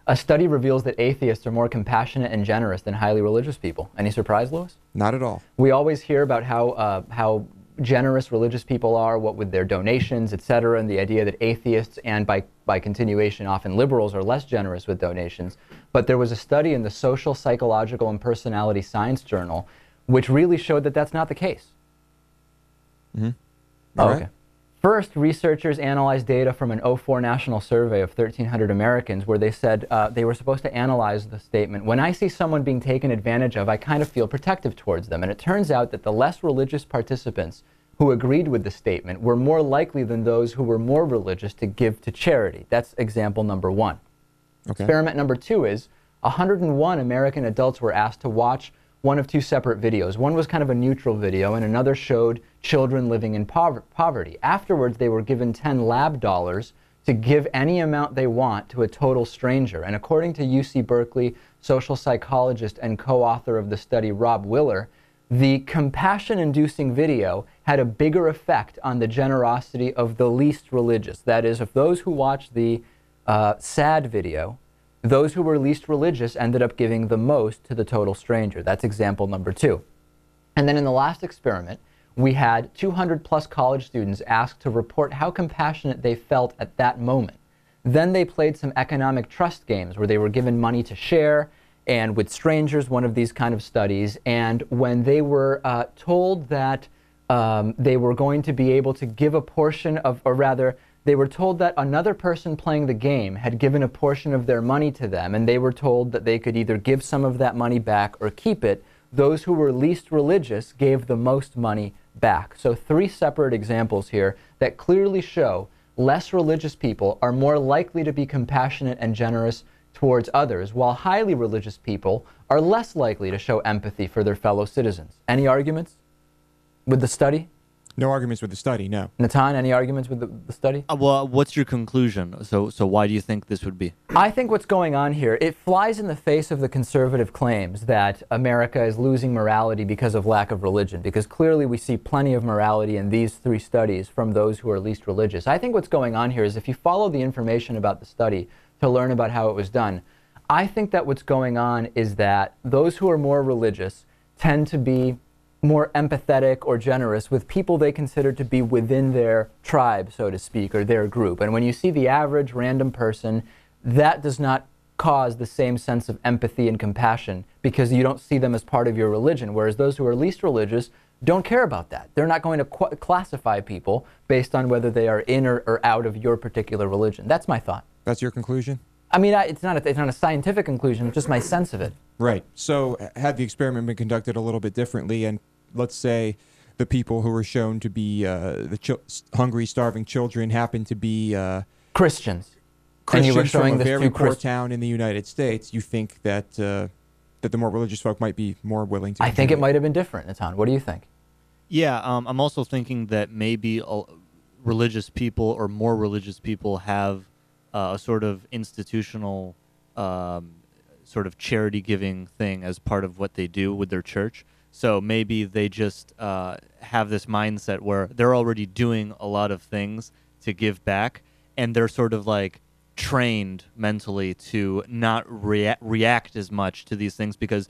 A study reveals that atheists are more compassionate and generous than highly religious people. Any surprise, Lewis? Not at all. We always hear about how generous religious people are, what with their donations, etc., and the idea that atheists and by continuation often liberals are less generous with donations. But there was a study in the Social, Psychological, and Personality Science Journal which really showed that that's not the case. Mm-hmm. Oh, Right. okay. First, researchers analyzed data from an '04 national survey of 1,300 Americans where they said they were supposed to analyze the statement, when I see someone being taken advantage of, I kind of feel protective towards them. And it turns out that the less religious participants who agreed with the statement were more likely than those who were more religious to give to charity. That's example number one. Okay. Experiment number two is 101 American adults were asked to watch one of two separate videos. One was kind of a neutral video, and another showed children living in poverty. Afterwards, they were given 10 lab dollars to give any amount they want to a total stranger. And according to UC Berkeley social psychologist and co-author of the study, Rob Willer, the compassion-inducing video had a bigger effect on the generosity of the least religious. That is, of those who watched the sad video, those who were least religious ended up giving the most to the total stranger. That's example number two. And then in the last experiment, we had 200 plus college students asked to report how compassionate they felt at that moment. Then they played some economic trust games where they were given money to share, and with strangers, one of these kind of studies. And when they were told that they were going to be able to give a portion of, or rather, they were told that another person playing the game had given a portion of their money to them, and they were told that they could either give some of that money back or keep it. Those who were least religious gave the most money back. So three separate examples here that clearly show less religious people are more likely to be compassionate and generous towards others, while highly religious people are less likely to show empathy for their fellow citizens. Any arguments with the study? No arguments with the study, no. Natan, any arguments with the study? Well, what's your conclusion? So why do you think this would be? I think what's going on here, it flies in the face of the conservative claims that America is losing morality because of lack of religion, because clearly we see plenty of morality in these three studies from those who are least religious. I think what's going on here is if you follow the information about the study to learn about how it was done, I think that what's going on is that those who are more religious tend to be more empathetic or generous with people they consider to be within their tribe, so to speak, or their group. And when you see the average random person, that does not cause the same sense of empathy and compassion because you don't see them as part of your religion, whereas those who are least religious don't care about that. They're not going to classify people based on whether they are in or out of your particular religion. That's my thought. That's your conclusion? I mean, it's not a scientific conclusion, it's just my sense of it. Right. So had the experiment been conducted a little bit differently, and let's say the people who were shown to be hungry, starving children happened to be Christians. Christians and you were showing from a this very to poor town in the United States, you think that that the more religious folk might be more willing to I think it contribute? might have been different, Natan. What do you think? Yeah, I'm also thinking that maybe religious people or more religious people have a sort of institutional sort of charity giving thing as part of what they do with their church. So maybe they just have this mindset where they're already doing a lot of things to give back, and they're sort of like trained mentally to not react as much to these things because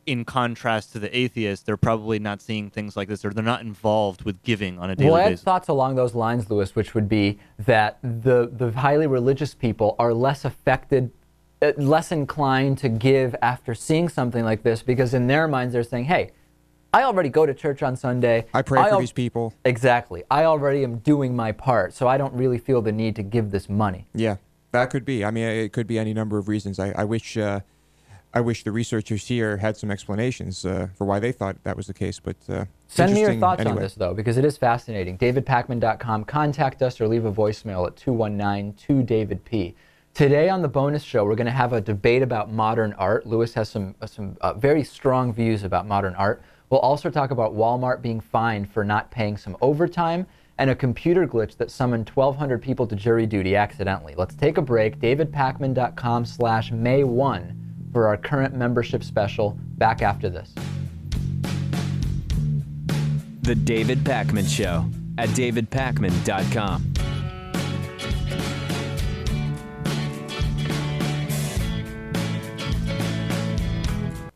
in contrast to the atheists, they're probably not seeing things like this, or they're not involved with giving on a daily Well, I had basis. thoughts along those lines, Lewis, which would be that the highly religious people are less affected, less inclined to give after seeing something like this, because in their minds they're saying, hey, I already go to church on Sunday. I pray for these people. Exactly. I already am doing my part, so I don't really feel the need to give this money. Yeah, that could be. I mean, it could be any number of reasons. I wish the researchers here had some explanations for why they thought that was the case. But send me your interesting thoughts anyway. on this, though, because it is fascinating. DavidPakman.com. Contact us or leave a voicemail at 219-2-DAVID-P. Today on the bonus show, we're going to have a debate about modern art. Lewis has some very strong views about modern art. We'll also talk about Walmart being fined for not paying some overtime and a computer glitch that summoned 1,200 people to jury duty accidentally. Let's take a break. DavidPakman.com/May1 for our current membership special. Back after this. The David Pakman Show at davidpakman.com.